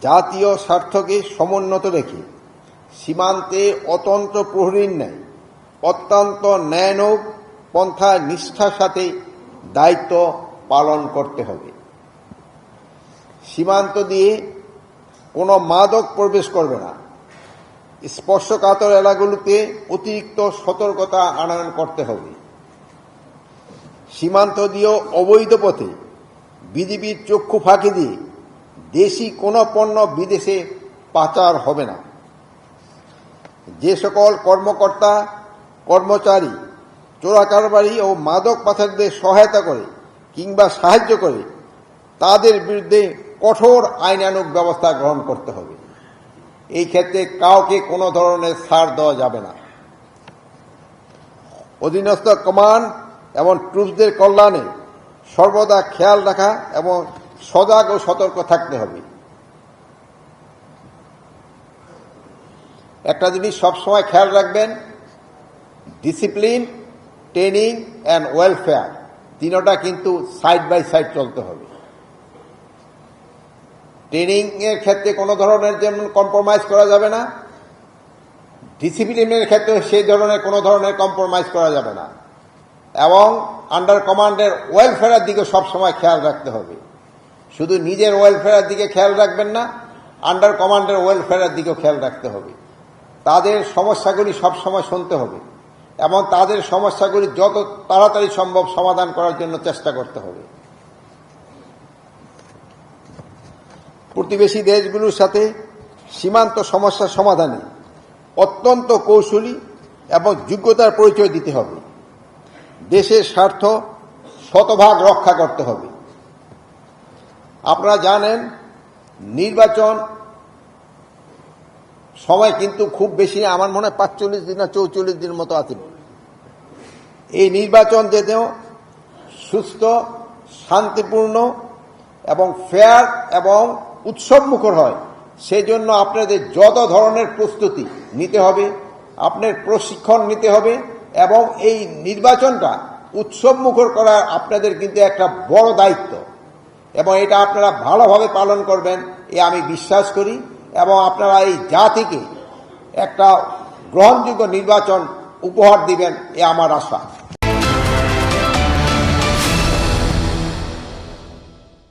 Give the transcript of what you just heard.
জাতীয় স্বার্থকে সমুন্নত রেখে সীমান্তে অতন্ত্র প্রহরীর ন্যায় অত্যন্ত ন্যায়নৌক পন্থা নিষ্ঠার সাথে দায়িত্ব পালন করতে হবে। সীমান্ত দিয়ে কোনো মাদক প্রবেশ করবে না। স্পর্শকাতর এলাকাগুলোতে অতিরিক্ত সতর্কতা আনয়ন করতে হবে। সীমান্ত দিয়েও অবৈধ পথে বিজিবির চক্ষু ফাঁকি দিয়ে দেশি কোনো পণ্য বিদেশে পাচার হবে না। যে সকল কর্মকর্তা কর্মচারী চোরাকারবারি ও মাদক পাচারদের সহায়তা করে কিংবা সাহায্য করে তাদের বিরুদ্ধে কঠোর আইনানুগ ব্যবস্থা গ্রহণ করতে হবে। এই ক্ষেত্রে কাউকে কোনো ধরনের ছাড় দেওয়া যাবে না। অধীনস্থ কমান্ড এবং ট্রুপসদের কল্যাণে সর্বদা খেয়াল রাখা এবং সজাগ ও সতর্ক থাকতে হবে। একটা জিনিস সবসময় খেয়াল রাখবেন, ডিসিপ্লিন, ট্রেনিং অ্যান্ড ওয়েলফেয়ার তিনটা কিন্তু সাইড বাই সাইড চলতে হবে। ট্রেনিং এর ক্ষেত্রে কোনো ধরনের যেমন কম্প্রোমাইজ করা যাবে না, ডিসিপ্লিনের ক্ষেত্রে সেই ধরনের কোনো ধরনের কম্প্রোমাইজ করা যাবে না, এবং আন্ডার কমান্ডের ওয়েলফেয়ারের দিকে সবসময় খেয়াল রাখতে হবে। শুধু নিজের ওয়েলফেয়ারের দিকে খেয়াল রাখবেন না, আন্ডার কমান্ডের ওয়েলফেয়ারের দিকেও খেয়াল রাখতে হবে। তাদের সমস্যাগুলি সবসময় শুনতে হবে এবং তাদের সমস্যাগুলি যত তাড়াতাড়ি সম্ভব সমাধান করার জন্য চেষ্টা করতে হবে। প্রতিবেশী দেশগুলোর সাথে সীমান্ত সমস্যা সমাধানে অত্যন্ত কৌশলী এবং যোগ্যতার পরিচয় দিতে হবে। দেশের স্বার্থ শতভাগ রক্ষা করতে হবে। আপনারা জানেন, নির্বাচন সময় কিন্তু খুব বেশি, আমার মনে হয় 45 দিন না 44 দিন মতো আছে। এই নির্বাচন যেন সুস্থ, শান্তিপূর্ণ এবং ফেয়ার এবং উৎসবমুখর হয়, সেজন্য আপনাদের যত ধরনের প্রস্তুতি নিতে হবে, আপনার প্রশিক্ষণ নিতে হবে এবং এই নির্বাচনটা উৎসবমুখর করা আপনাদের কিন্তু একটা বড় দায়িত্ব এবং এটা আপনারা ভালোভাবে পালন করবেন এ আমি বিশ্বাস করি এবং আপনারা এই জাতিকে একটা গ্রহণযোগ্য নির্বাচন উপহার দিবেন এ আমার আশা।